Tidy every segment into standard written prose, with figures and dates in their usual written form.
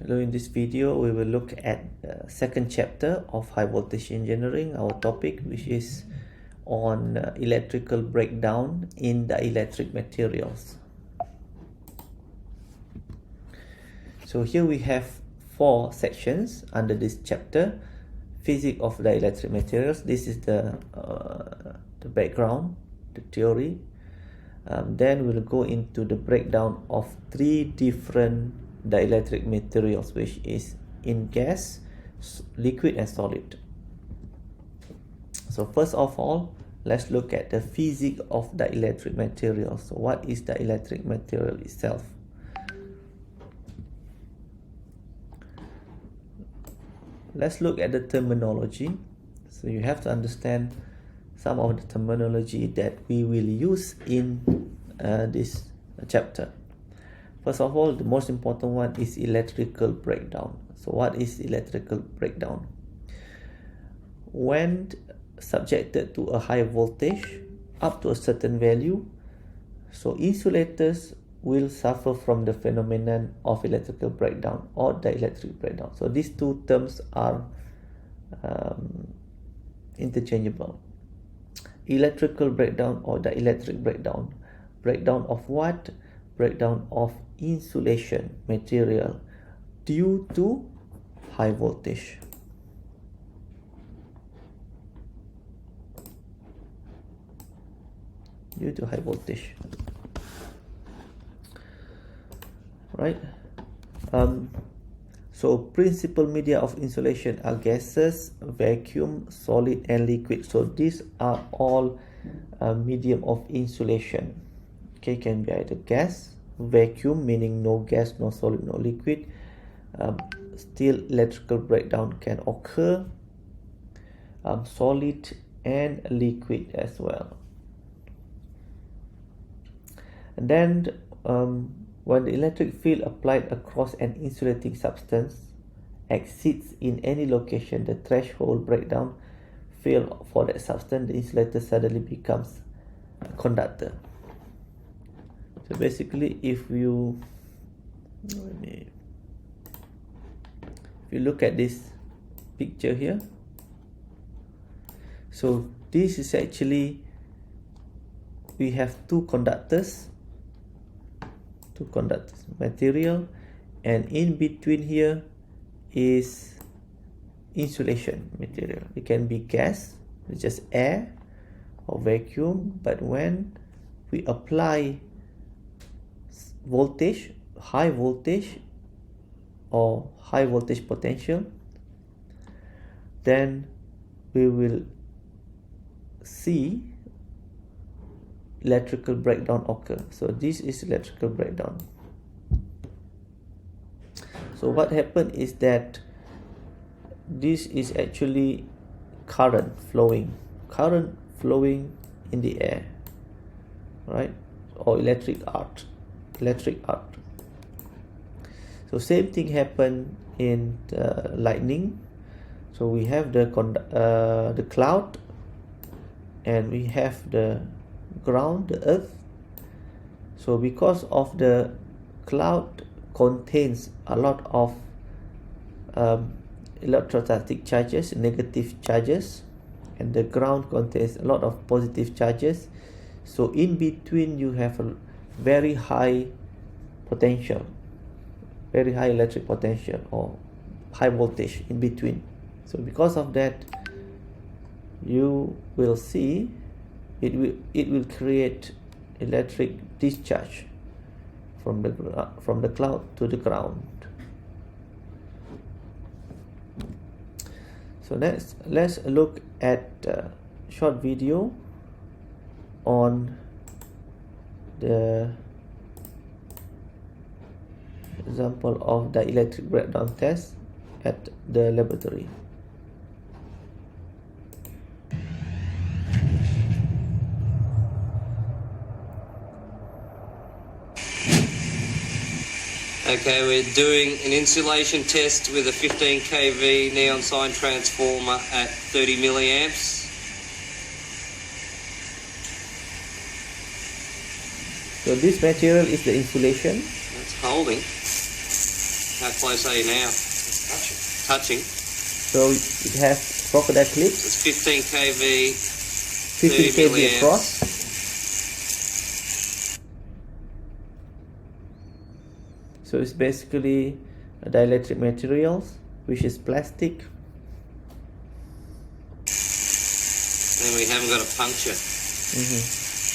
Hello, in this video we will look at the second chapter of high voltage engineering, our topic which is on electrical breakdown in dielectric materials. So here we have 4 sections under this chapter. Physics of dielectric materials, this is the background, the theory. Then we'll go into the breakdown of 3 different dielectric materials, which is in gas, liquid and solid. So first of all, let's look at the physics of dielectric materials. So what is dielectric material itself? Let's look at the terminology. So you have to understand some of the terminology that we will use in this chapter. First of all, the most important one is electrical breakdown. So what is electrical breakdown? When subjected to a high voltage up to a certain value, so insulators will suffer from the phenomenon of electrical breakdown or dielectric breakdown. So these two terms are interchangeable. Electrical breakdown or dielectric breakdown. Breakdown of what? Breakdown of insulation material due to high voltage. Due to high voltage. Right? So principal media of insulation are gases, vacuum, solid and liquid. So these are all medium of insulation. Okay, can be either gas, vacuum meaning no gas, no solid, no liquid. Still electrical breakdown can occur. Solid and liquid as well. And then when the electric field applied across an insulating substance exceeds in any location the threshold breakdown field for that substance, the insulator suddenly becomes a conductor. So basically, if you look at this picture here, so this is actually, we have two conductors material, and in between here is insulation material. It can be gas, it's just air, or vacuum, but when we apply voltage, high voltage or high voltage potential, then we will see electrical breakdown occur. So this is electrical breakdown. So what happened is that this is actually current flowing in the air, right? Or electric arc. So same thing happened in lightning. So we have the cloud, and we have the ground, the earth. So because of the cloud contains a lot of electrostatic charges, negative charges, and the ground contains a lot of positive charges, so in between you have a very high potential, very high electric potential or high voltage in between. So because of that, you will see it will create electric discharge from the cloud to the ground. So let's look at a short video on the example of the electric breakdown test at the laboratory. Okay, we're doing an insulation test with a 15 kV neon sign transformer at 30 milliamps. So this material is the insulation. That's holding. How close are you now? Touching. So it has crocodile clips, It's 15 kV, 15 kV milliamps. across. So it's basically a dielectric materials, which is plastic. And we haven't got a puncture.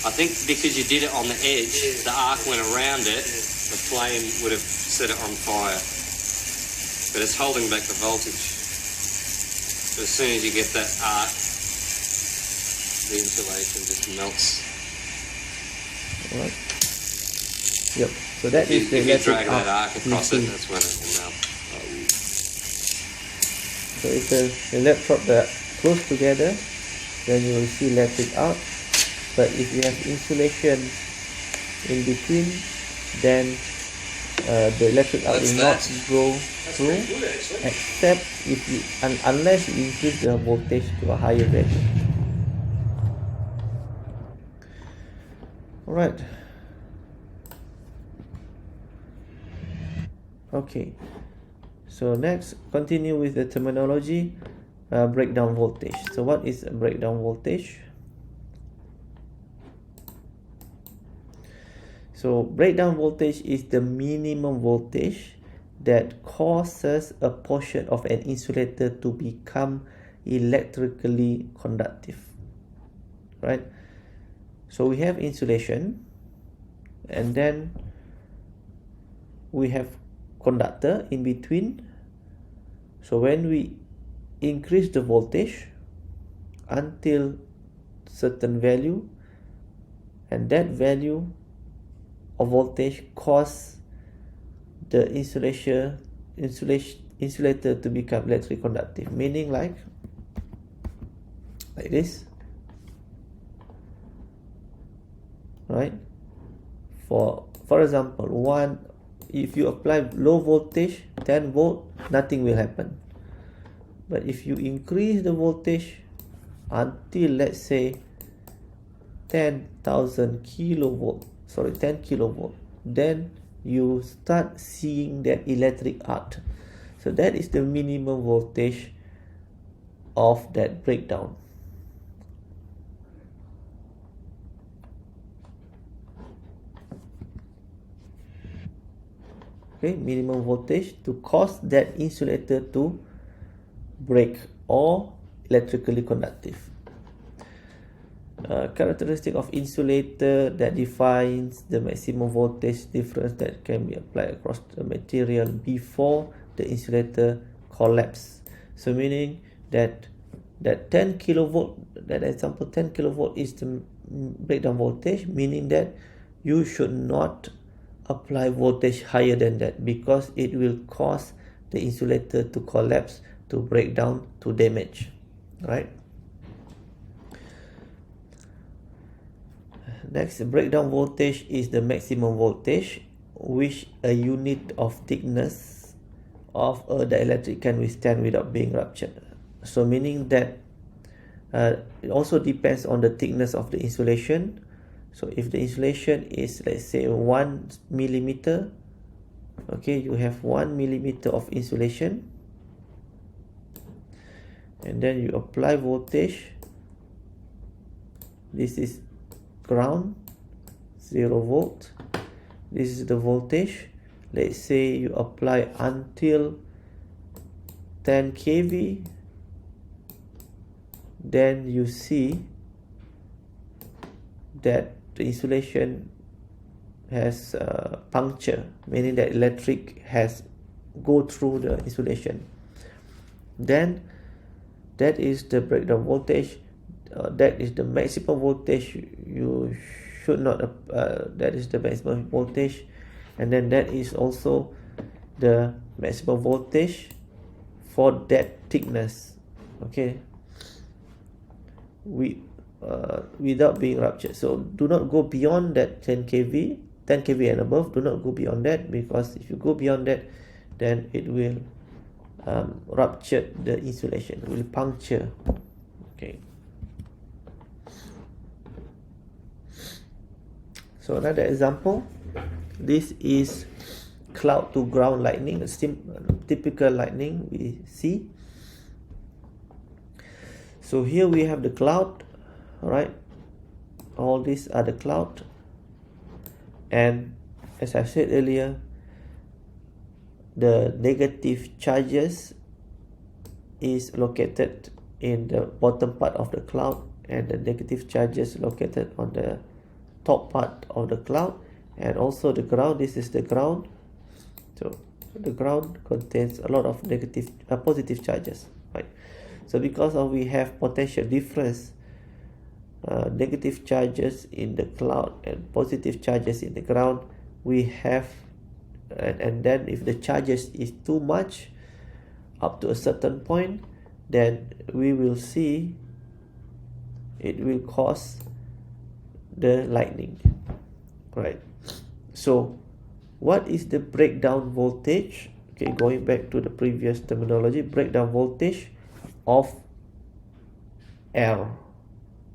I think because you did it on the edge, the arc went around it, the flame would have set it on fire. But it's holding back the voltage. So as soon as you get that arc, the insulation just melts. Alright. Yep. So that If is the you electric drag that arc you across it, see. that's when it will melt. So if the electrode are close together, then you will see electric arc. But if you have insulation in between, then the electric arc will not go through, except if you unless you increase the voltage to a higher value. Alright. Okay. So next, continue with the terminology, breakdown voltage. So what is a breakdown voltage? So breakdown voltage is the minimum voltage that causes a portion of an insulator to become electrically conductive, right? So we have insulation, and then we have conductor in between. So when we increase the voltage until certain value, and that value of voltage cause the insulator to become electrically conductive, meaning like this, right? For example, if you apply low voltage 10 volt, nothing will happen. But if you increase the voltage until, let's say, 10 kilovolt, then you start seeing that electric arc. So that is the minimum voltage of that breakdown. Okay, minimum voltage to cause that insulator to break or electrically conductive. Characteristic of insulator that defines the maximum voltage difference that can be applied across the material before the insulator collapse. So meaning that 10 kilovolt, that example 10 kilovolt is the breakdown voltage, meaning that you should not apply voltage higher than that, because it will cause the insulator to collapse, to break down, to damage, right? Next, breakdown voltage is the maximum voltage which a unit of thickness of a dielectric can withstand without being ruptured. So meaning that it also depends on the thickness of the insulation. So if the insulation is, let's say, 1 millimeter, okay, you have 1 millimeter of insulation, and then you apply voltage. This is ground, 0 volt. This is the voltage. Let's say you apply until 10 kV, then you see that the insulation has puncture, meaning that electric has go through the insulation. Then that is the breakdown voltage. That is the maximum voltage you should not that is the maximum voltage, and then that is also the maximum voltage for that thickness, okay, without being ruptured. So do not go beyond that 10 kV and above. Do not go beyond that, because if you go beyond that, then it will rupture the insulation, it will puncture. Okay. So another example, this is cloud to ground lightning, typical lightning we see. So here we have the cloud, right? All these are the cloud, and as I said earlier, the negative charges is located in the bottom part of the cloud, and the negative charges located on the top part of the cloud, and also the ground. This is the ground. So the ground contains a lot of positive charges, right? So because of we have potential difference, negative charges in the cloud and positive charges in the ground, we have, and then if the charges is too much up to a certain point, then we will see it will cause the lightning, right? So what is the breakdown voltage? Okay, going back to the previous terminology, breakdown voltage of air.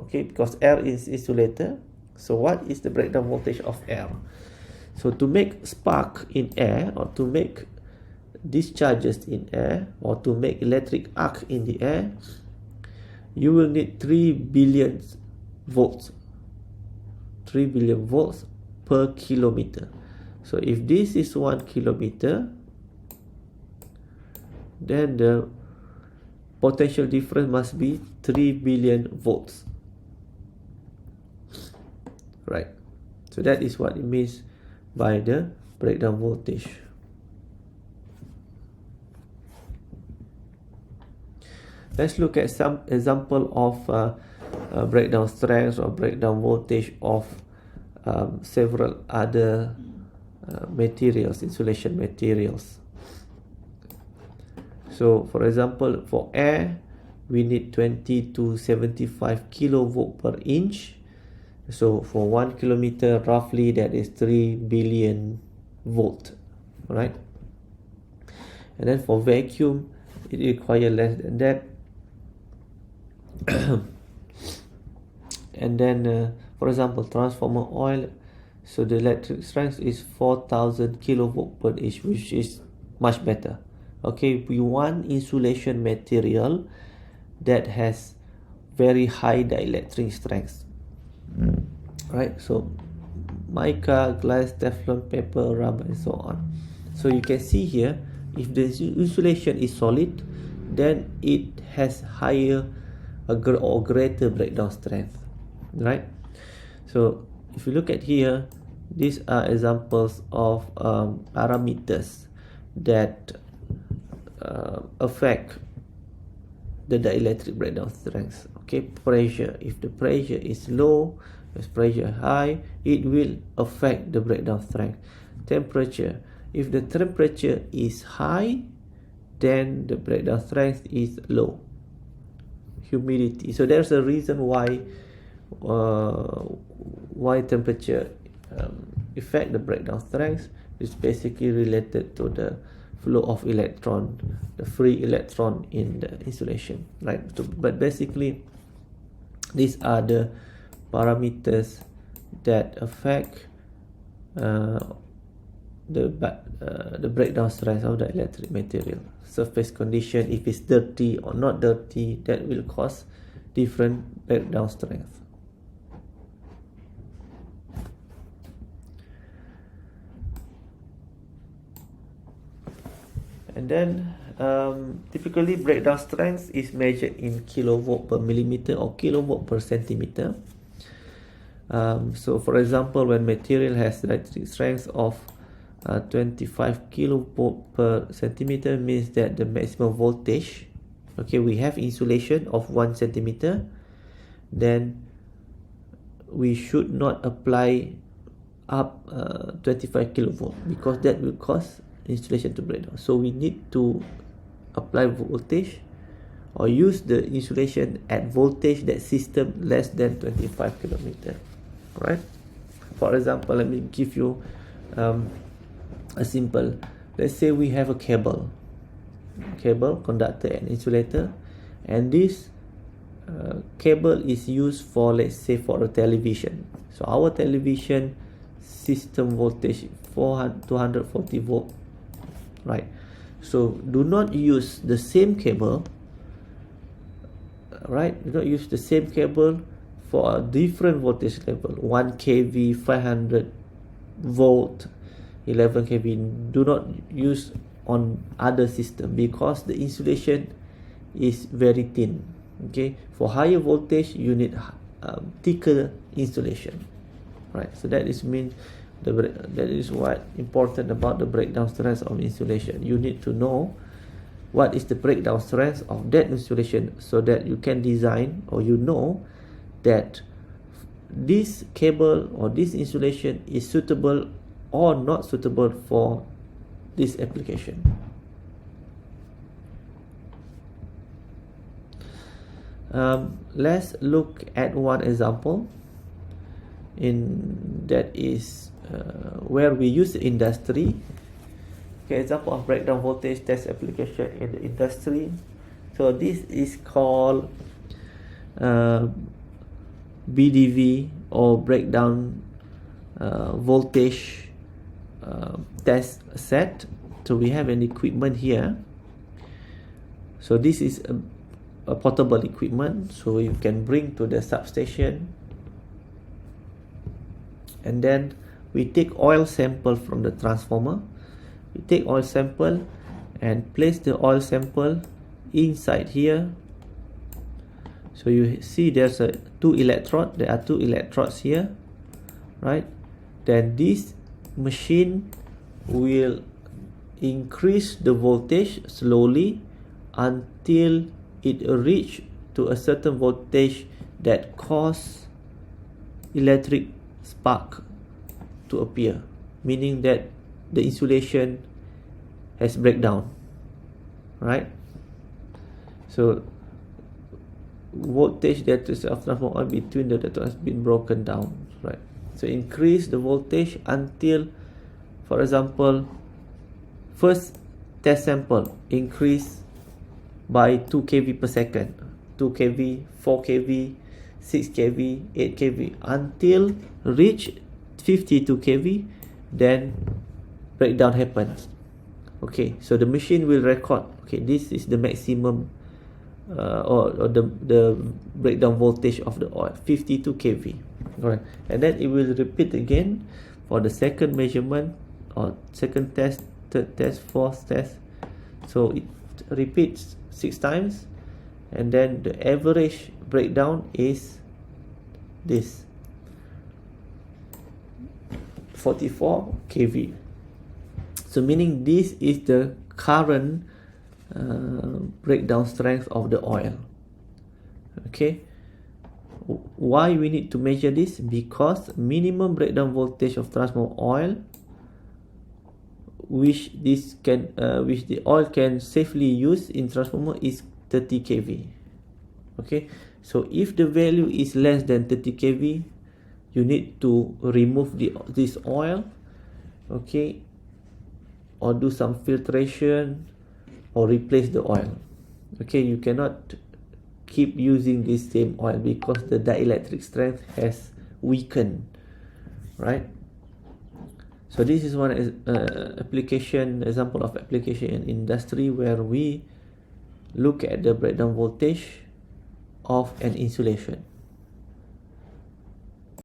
Okay, because air is insulator. So what is the breakdown voltage of air? So to make spark in air, or to make discharges in air, or to make electric arc in the air, you will need 3 billion volts. 3 billion volts per kilometer. So if this is 1 kilometer, then the potential difference must be 3 billion volts, right? So that is what it means by the breakdown voltage. Let's look at some example of breakdown strength or breakdown voltage of several other materials, insulation materials. So for example, for air, we need 20 to 75 kilovolt per inch. So for 1 kilometer, roughly that is 3 billion volt, right? And then for vacuum, it requires less than that. And then for example, transformer oil, so the electric strength is 4000 kilovolt per inch, which is much better. Okay, we want insulation material that has very high dielectric strength, right? So mica, glass, Teflon, paper, rubber, and so on. So you can see here, if the insulation is solid, then it has higher or greater breakdown strength, right? So if you look at here, these are examples of parameters that affect the dielectric breakdown strength. Okay, pressure. If the pressure is low, if pressure high, it will affect the breakdown strength. Temperature. If the temperature is high, then the breakdown strength is low. Humidity. So there's a reason why temperature affect the breakdown strength. Is basically related to the flow of electron, the free electron in the insulation, right? So, but basically, these are the parameters that affect the breakdown strength of the electric material. Surface condition, if it's dirty or not dirty, that will cause different breakdown strength. And then typically breakdown strength is measured in kilovolt per millimeter or kilovolt per centimeter. So for example, when material has electric strength of 25 kilovolt per centimeter, means that the maximum voltage, okay, we have insulation of 1 centimeter, then we should not apply up 25 kilovolt, because that will cause insulation to break down. So we need to apply voltage or use the insulation at voltage that system less than 25 kilometer, right? For example, let me give you a simple, let's say we have a cable, conductor and insulator, and this cable is used for, let's say, for a television. So our television system voltage 240 volt, right? So do not use the same cable, right? Do not use the same cable for a different voltage level, 1 kV, 500 volt, 11 kV. Do not use on other system because the insulation is very thin. Okay, for higher voltage you need thicker insulation, right? So that is what important about the breakdown strength of insulation. You need to know what is the breakdown strength of that insulation so that you can design, or you know that this cable or this insulation is suitable or not suitable for this application. Let's look at one example that is where we use the industry. Okay, example of breakdown voltage test application in the industry. So this is called BDV, or breakdown voltage test set. So we have an equipment here. So this is a portable equipment, so you can bring to the substation, and then we take oil sample from the transformer. We take oil sample and place the oil sample inside here. So you see there's two electrodes. There are two electrodes here, right? Then this machine will increase the voltage slowly until it reach to a certain voltage that cause electric spark to appear, meaning that the insulation has breakdown, right? So voltage that is of transformer between the electrode has been broken down, right? So increase the voltage until, for example, first test sample increase by 2 kV per second, 2 kV, 4 kV, 6 kV, 8 kV, until reach 52 kV, then breakdown happens. Okay, so the machine will record, okay, this is the maximum or the breakdown voltage of the oil, 52 kV. Alright, and then it will repeat again for the second measurement, or second test, third test, fourth test. So it repeats 6 times, and then the average breakdown is this 44 kV. So meaning this is the current breakdown strength of the oil. Okay, why we need to measure this? Because minimum breakdown voltage of transformer oil, which the oil can safely use in transformer, is 30 kV. Okay, so if the value is less than 30 kV, you need to remove this oil, okay, or do some filtration or replace the oil. Okay, you cannot keep using this same oil because the dielectric strength has weakened, right? So this is one example of application in industry where we look at the breakdown voltage of an insulation.